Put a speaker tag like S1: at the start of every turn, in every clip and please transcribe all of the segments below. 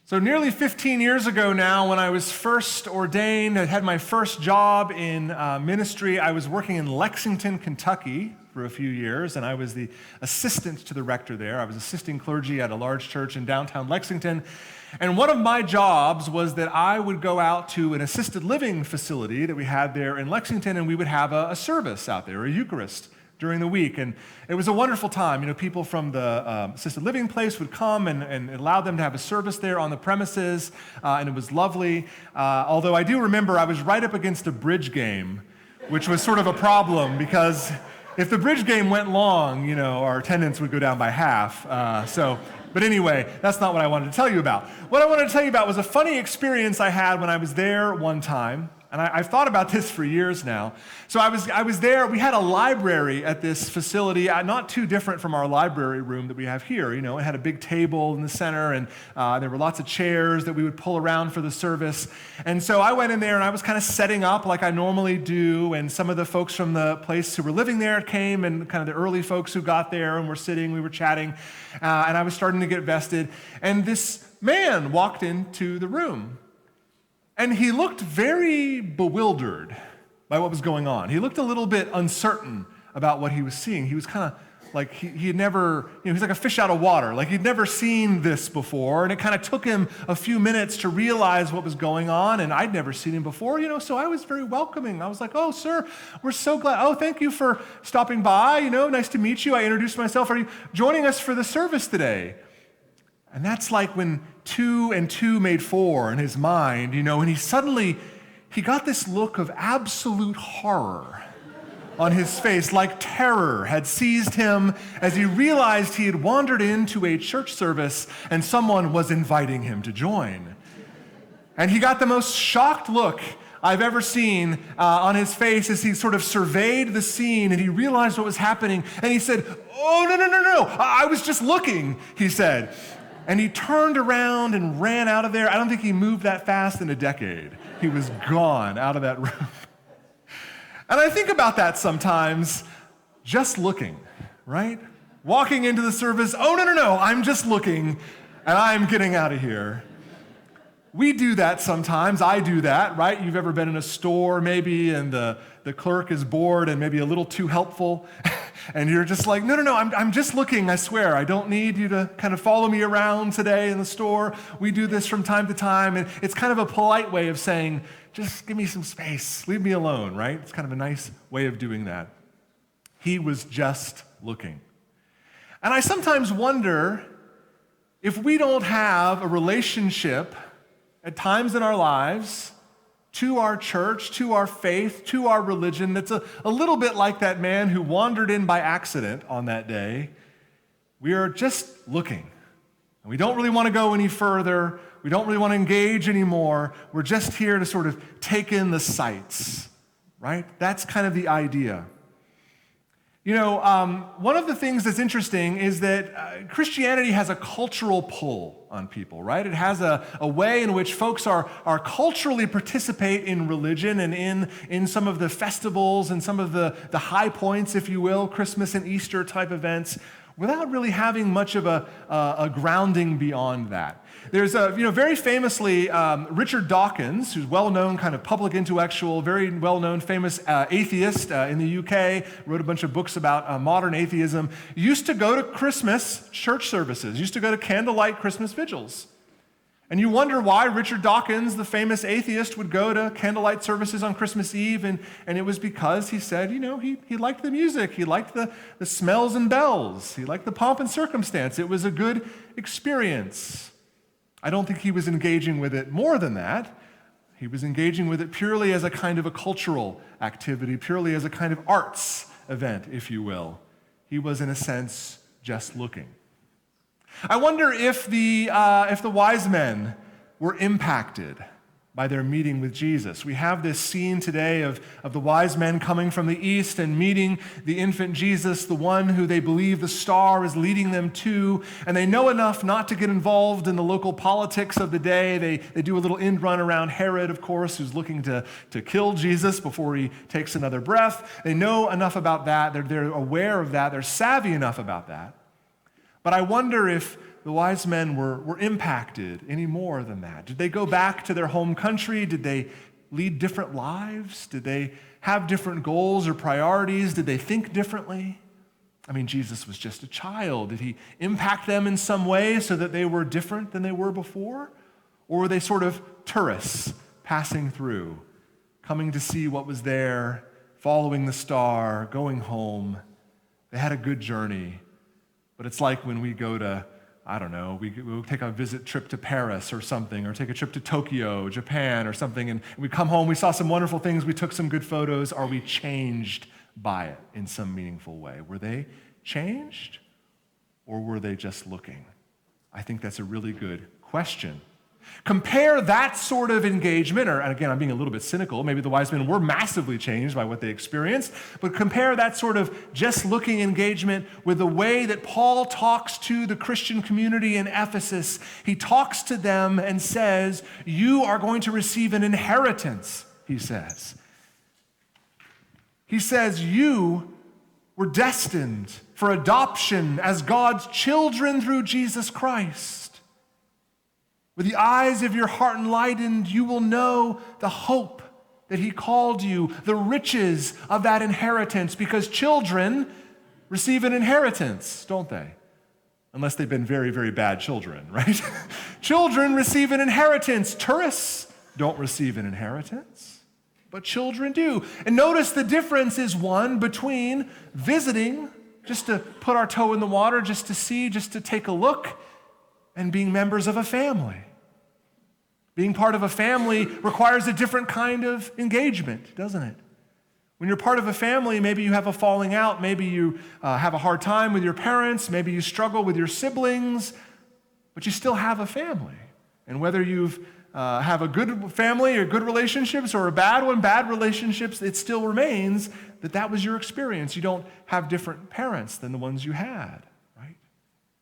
S1: So nearly 15 years ago now, when I was first ordained, I had my first job in ministry. I was working in Lexington, Kentucky for a few years, and I was the assistant to the rector there. I was assisting clergy at a large church in downtown Lexington. And one of my jobs was that I would go out to an assisted living facility that we had there in Lexington, and we would have a service out there, a Eucharist, during the week. And it was a wonderful time. You know, people from the assisted living place would come and allow them to have a service there on the premises, and it was lovely. Although I do remember I was right up against a bridge game, which was sort of a problem because if the bridge game went long, you know, our attendance would go down by half. But anyway, that's not what I wanted to tell you about. What I wanted to tell you about was a funny experience I had when I was there one time. And I've thought about this for years now. So I was there. We had a library at this facility, not too different from our library room that we have here. You know, it had a big table in the center, and there were lots of chairs that we would pull around for the service. And so I went in there, and I was kind of setting up like I normally do. And some of the folks from the place who were living there came, and kind of the early folks who got there and were sitting, we were chatting, and I was starting to get vested. And this man walked into the room. And he looked very bewildered by what was going on. He looked a little bit uncertain about what he was seeing. He was kind of like he had never, you know, he's like a fish out of water. Like he'd never seen this before. And it kind of took him a few minutes to realize what was going on. And I'd never seen him before, you know, so I was very welcoming. I was like, "Oh, sir, we're so glad. Oh, thank you for stopping by. You know, nice to meet you." I introduced myself. "Are you joining us for the service today?" And that's like when 2 and 2 made 4 in his mind, you know, and he got this look of absolute horror on his face, like terror had seized him as he realized he had wandered into a church service and someone was inviting him to join. And he got the most shocked look I've ever seen on his face as he sort of surveyed the scene and he realized what was happening. And he said, "Oh, no, I was just looking," he said. And he turned around and ran out of there. I don't think he moved that fast in a decade. He was gone out of that room. And I think about that sometimes, just looking, right? Walking into the service, "Oh, no, I'm just looking, and I'm getting out of here." We do that sometimes. I do that, right? You've ever been in a store maybe, and the clerk is bored and maybe a little too helpful, and you're just like, no, I'm just looking, I swear. I don't need you to kind of follow me around today in the store. We do this from time to time, and it's kind of a polite way of saying, just give me some space, leave me alone, right? It's kind of a nice way of doing that. He was just looking. And I sometimes wonder if we don't have a relationship at times in our lives to our church, to our faith, to our religion that's a little bit like that man who wandered in by accident on that day. We are just looking. And we don't really want to go any further. We don't really want to engage anymore. We're just here to sort of take in the sights, right? That's kind of the idea. You know, one of the things that's interesting is that Christianity has a cultural pull on people, right? It has a way in which folks are culturally participate in religion and in some of the festivals and some of the high points, if you will, Christmas and Easter type events, without really having much of a grounding beyond that. There's very famously, Richard Dawkins, who's well-known kind of public intellectual, very well-known famous atheist in the UK, wrote a bunch of books about modern atheism, used to go to Christmas church services, used to go to candlelight Christmas vigils. And you wonder why Richard Dawkins, the famous atheist, would go to candlelight services on Christmas Eve, and it was because he said, you know, he liked the music, he liked the smells and bells, he liked the pomp and circumstance. It was a good experience. I don't think he was engaging with it more than that. He was engaging with it purely as a kind of a cultural activity, purely as a kind of arts event, if you will. He was, in a sense, just looking. I wonder if the wise men were impacted by their meeting with Jesus. We have this scene today of the wise men coming from the east and meeting the infant Jesus, the one who they believe the star is leading them to, and they know enough not to get involved in the local politics of the day. They do a little end run around Herod, of course, who's looking to kill Jesus before he takes another breath. They know enough about that. They're aware of that. They're savvy enough about that. But I wonder if the wise men were impacted any more than that? Did they go back to their home country? Did they lead different lives? Did they have different goals or priorities? Did they think differently? I mean, Jesus was just a child. Did he impact them in some way so that they were different than they were before? Or were they sort of tourists passing through, coming to see what was there, following the star, going home? They had a good journey. But it's like when we go to, I don't know, we'll take a visit trip to Paris or something, or take a trip to Tokyo, Japan or something, and we come home, we saw some wonderful things, we took some good photos. Are we changed by it in some meaningful way? Were they changed, or were they just looking? I think that's a really good question. Compare that sort of engagement, or again, I'm being a little bit cynical, maybe the wise men were massively changed by what they experienced, but compare that sort of just looking engagement with the way that Paul talks to the Christian community in Ephesus. He talks to them and says, you are going to receive an inheritance, he says. He says, you were destined for adoption as God's children through Jesus Christ. With the eyes of your heart enlightened, you will know the hope that he called you, the riches of that inheritance, because children receive an inheritance, don't they? Unless they've been very, very bad children, right? Children receive an inheritance. Tourists don't receive an inheritance, but children do. And notice the difference is one between visiting, just to put our toe in the water, just to see, just to take a look, and being members of a family. Being part of a family requires a different kind of engagement, doesn't it? When you're part of a family, maybe you have a falling out, maybe you have a hard time with your parents, maybe you struggle with your siblings, but you still have a family. And whether you have a good family or good relationships or a bad one, bad relationships, it still remains that was your experience. You don't have different parents than the ones you had.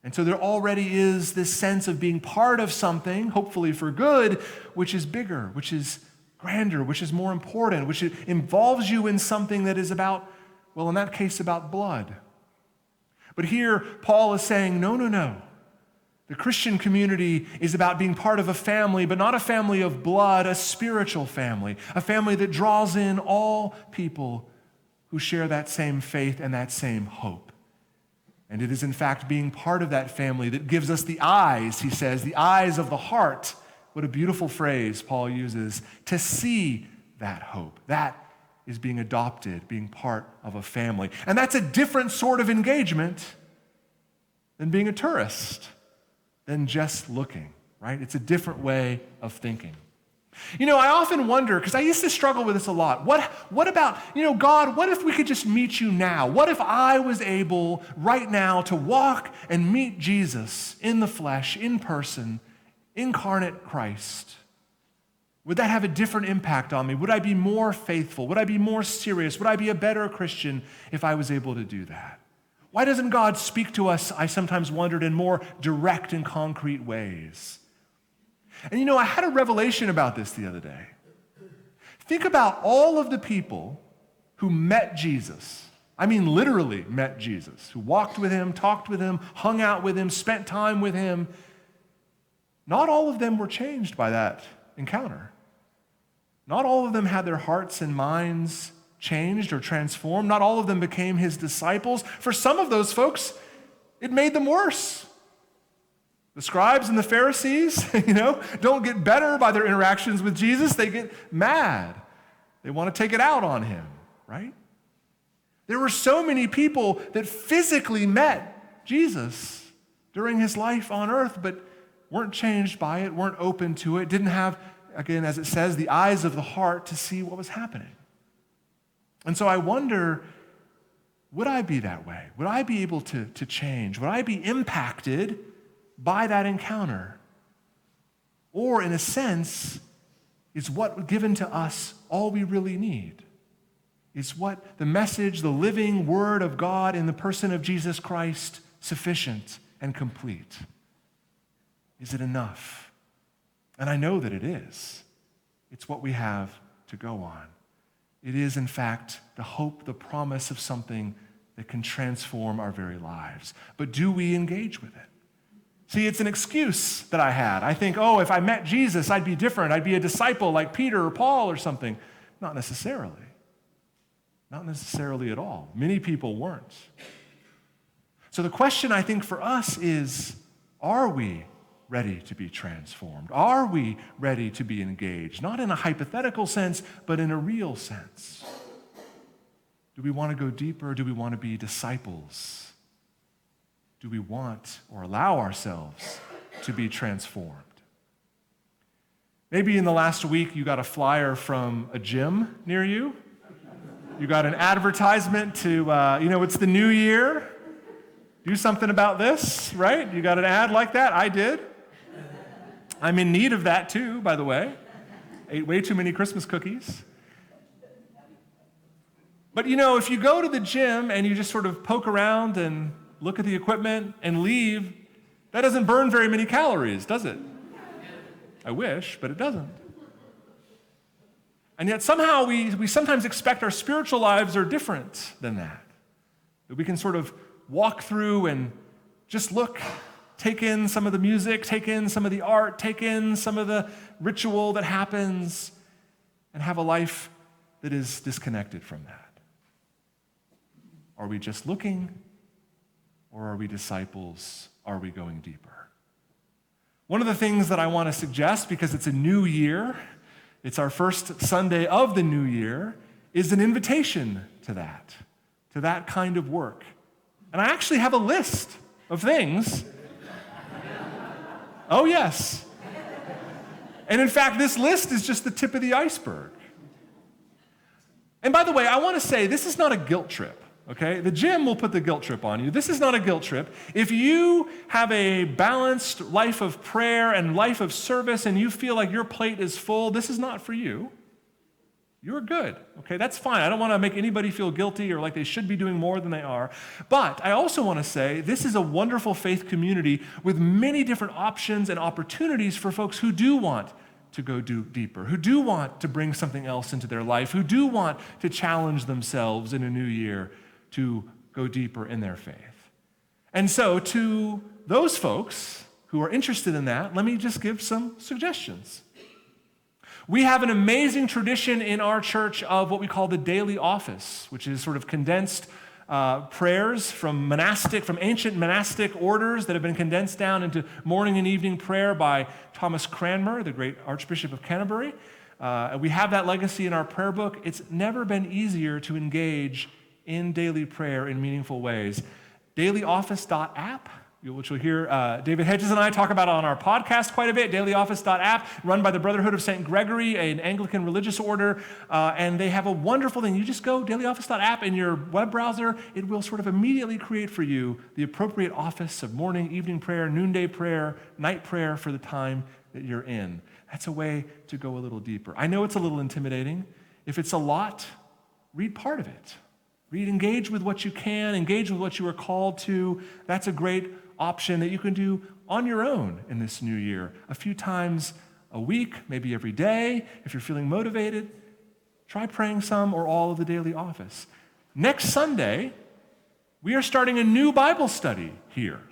S1: And so there already is this sense of being part of something, hopefully for good, which is bigger, which is grander, which is more important, which involves you in something that is about, well, in that case, about blood. But here, Paul is saying, no. The Christian community is about being part of a family, but not a family of blood, a spiritual family, a family that draws in all people who share that same faith and that same hope. And it is, in fact, being part of that family that gives us the eyes, he says, the eyes of the heart. What a beautiful phrase Paul uses, to see that hope. That is being adopted, being part of a family. And that's a different sort of engagement than being a tourist, than just looking, right? It's a different way of thinking. You know, I often wonder, because I used to struggle with this a lot. What about, God, what if we could just meet you now? What if I was able right now to walk and meet Jesus in the flesh, in person, incarnate Christ? Would that have a different impact on me? Would I be more faithful? Would I be more serious? Would I be a better Christian if I was able to do that? Why doesn't God speak to us, I sometimes wondered, in more direct and concrete ways? And I had a revelation about this the other day. Think about all of the people who met Jesus. I mean, literally met Jesus, who walked with him, talked with him, hung out with him, spent time with him. Not all of them were changed by that encounter. Not all of them had their hearts and minds changed or transformed. Not all of them became his disciples. For some of those folks, it made them worse. The scribes and the Pharisees, don't get better by their interactions with Jesus. They get mad. They want to take it out on him, right? There were so many people that physically met Jesus during his life on earth, but weren't changed by it, weren't open to it, didn't have, again, as it says, the eyes of the heart to see what was happening. And so I wonder, would I be that way? Would I be able to change? Would I be impacted by that encounter? Or, in a sense, is what given to us all we really need? Is what the message, the living word of God in the person of Jesus Christ sufficient and complete? Is it enough? And I know that it is. It's what we have to go on. It is, in fact, the hope, the promise of something that can transform our very lives. But do we engage with it? See, it's an excuse that I had. I think, oh, if I met Jesus, I'd be different. I'd be a disciple like Peter or Paul or something. Not necessarily. Not necessarily at all. Many people weren't. So the question, I think, for us is, are we ready to be transformed? Are we ready to be engaged? Not in a hypothetical sense, but in a real sense. Do we want to go deeper? Do we want to be disciples? Do we want or allow ourselves to be transformed? Maybe in the last week you got a flyer from a gym near you. You got an advertisement to, it's the new year. Do something about this, right? You got an ad like that? I did. I'm in need of that too, by the way. Ate way too many Christmas cookies. But if you go to the gym and you just sort of poke around and look at the equipment and leave, that doesn't burn very many calories, does it? I wish, but it doesn't. And yet somehow we sometimes expect our spiritual lives are different than that. That we can sort of walk through and just look, take in some of the music, take in some of the art, take in some of the ritual that happens, and have a life that is disconnected from that. Are we just looking, or are we disciples? Are we going deeper? One of the things that I want to suggest, because it's a new year, it's our first Sunday of the new year, is an invitation to that kind of work. And I actually have a list of things. Oh, yes. And in fact, this list is just the tip of the iceberg. And by the way, I want to say this is not a guilt trip, okay? The gym will put the guilt trip on you. This is not a guilt trip. If you have a balanced life of prayer and life of service and you feel like your plate is full, this is not for you. You're good, okay? That's fine. I don't want to make anybody feel guilty or like they should be doing more than they are. But I also want to say this is a wonderful faith community with many different options and opportunities for folks who do want to go deeper, who do want to bring something else into their life, who do want to challenge themselves in a new year to go deeper in their faith. And so to those folks who are interested in that, let me just give some suggestions. We have an amazing tradition in our church of what we call the daily office, which is sort of condensed prayers from ancient monastic orders that have been condensed down into morning and evening prayer by Thomas Cranmer, the great Archbishop of Canterbury. We have that legacy in our prayer book. It's never been easier to engage in daily prayer in meaningful ways. Dailyoffice.app, which we'll hear David Hedges and I talk about on our podcast quite a bit, dailyoffice.app, run by the Brotherhood of St. Gregory, an Anglican religious order, and they have a wonderful thing. You just go dailyoffice.app in your web browser. It will sort of immediately create for you the appropriate office of morning, evening prayer, noonday prayer, night prayer for the time that you're in. That's a way to go a little deeper. I know it's a little intimidating. If it's a lot, read part of it. Engage with what you can, engage with what you are called to. That's a great option that you can do on your own in this new year. A few times a week, maybe every day. If you're feeling motivated, try praying some or all of the daily office. Next Sunday, we are starting a new Bible study here.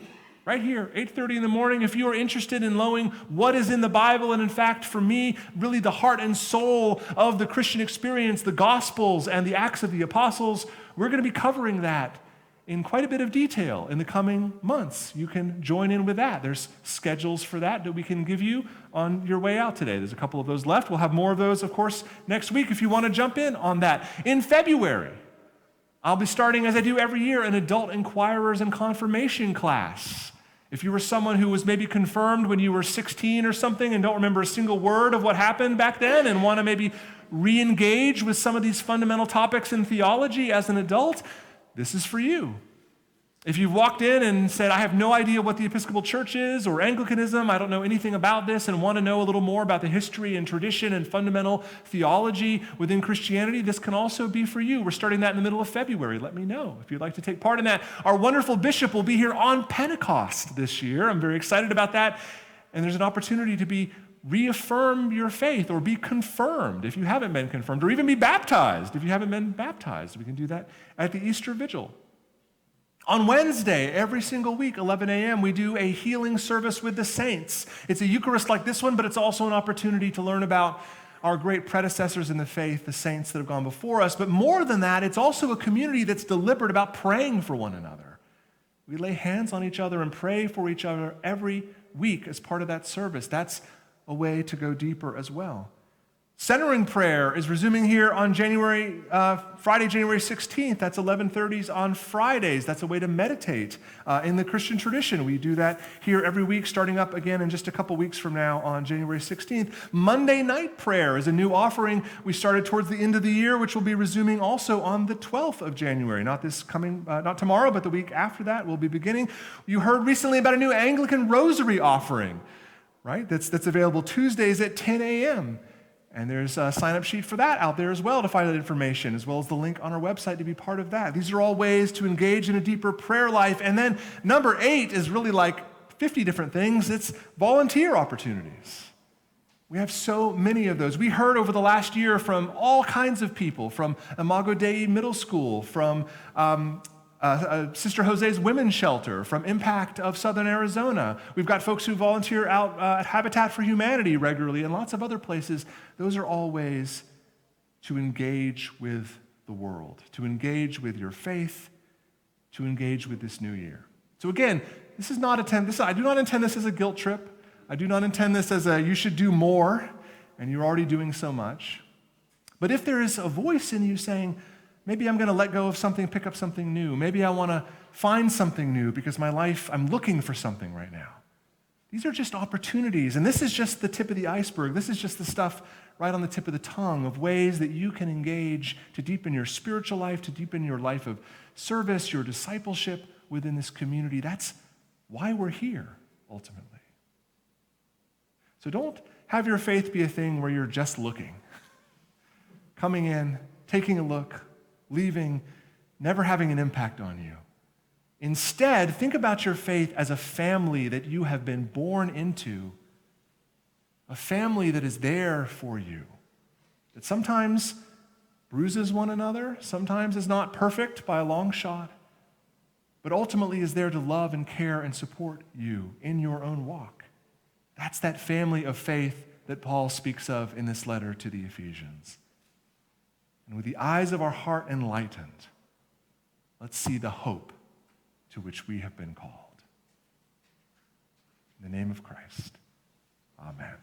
S1: Right here, 8:30 in the morning. If you are interested in knowing what is in the Bible, and in fact, for me, really the heart and soul of the Christian experience, the Gospels and the Acts of the Apostles, we're going to be covering that in quite a bit of detail in the coming months. You can join in with that. There's schedules for that we can give you on your way out today. There's a couple of those left. We'll have more of those, of course, next week if you want to jump in on that. In February, I'll be starting, as I do every year, an adult inquirers and confirmation class. If you were someone who was maybe confirmed when you were 16 or something and don't remember a single word of what happened back then and want to maybe re-engage with some of these fundamental topics in theology as an adult, this is for you. If you've walked in and said, I have no idea what the Episcopal Church is or Anglicanism, I don't know anything about this and want to know a little more about the history and tradition and fundamental theology within Christianity, this can also be for you. We're starting that in the middle of February. Let me know if you'd like to take part in that. Our wonderful bishop will be here on Pentecost this year. I'm very excited about that. And there's an opportunity to reaffirm your faith or be confirmed if you haven't been confirmed, or even be baptized if you haven't been baptized. We can do that at the Easter Vigil. On Wednesday, every single week, 11 a.m., we do a healing service with the saints. It's a Eucharist like this one, but it's also an opportunity to learn about our great predecessors in the faith, the saints that have gone before us. But more than that, it's also a community that's deliberate about praying for one another. We lay hands on each other and pray for each other every week as part of that service. That's a way to go deeper as well. Centering prayer is resuming here on Friday, January 16th. That's 11:30s on Fridays. That's a way to meditate in the Christian tradition. We do that here every week, starting up again in just a couple weeks from now on January 16th. Monday night prayer is a new offering we started towards the end of the year, which will be resuming also on the 12th of January. Not tomorrow, but the week after that we'll be beginning. You heard recently about a new Anglican rosary offering, right? That's available Tuesdays at 10 a.m. And there's a sign-up sheet for that out there as well to find that information, as well as the link on our website to be part of that. These are all ways to engage in a deeper prayer life. And then number 8 is really like 50 different things. It's volunteer opportunities. We have so many of those. We heard over the last year from all kinds of people, from Imago Dei Middle School, from Sister Jose's Women's Shelter, from Impact of Southern Arizona. We've got folks who volunteer out at Habitat for Humanity regularly and lots of other places. Those are all ways to engage with the world, to engage with your faith, to engage with this new year. So again, I do not intend this as a guilt trip. I do not intend this as you should do more, and you're already doing so much. But if there is a voice in you saying, maybe I'm going to let go of something, pick up something new. Maybe I want to find something new because my life, I'm looking for something right now. These are just opportunities, and this is just the tip of the iceberg. This is just the stuff right on the tip of the tongue of ways that you can engage to deepen your spiritual life, to deepen your life of service, your discipleship within this community. That's why we're here, ultimately. So don't have your faith be a thing where you're just looking, coming in, taking a look, leaving, never having an impact on you. Instead, think about your faith as a family that you have been born into, a family that is there for you, that sometimes bruises one another, sometimes is not perfect by a long shot, but ultimately is there to love and care and support you in your own walk. That's that family of faith that Paul speaks of in this letter to the Ephesians. And with the eyes of our heart enlightened, let's see the hope to which we have been called. In the name of Christ, amen.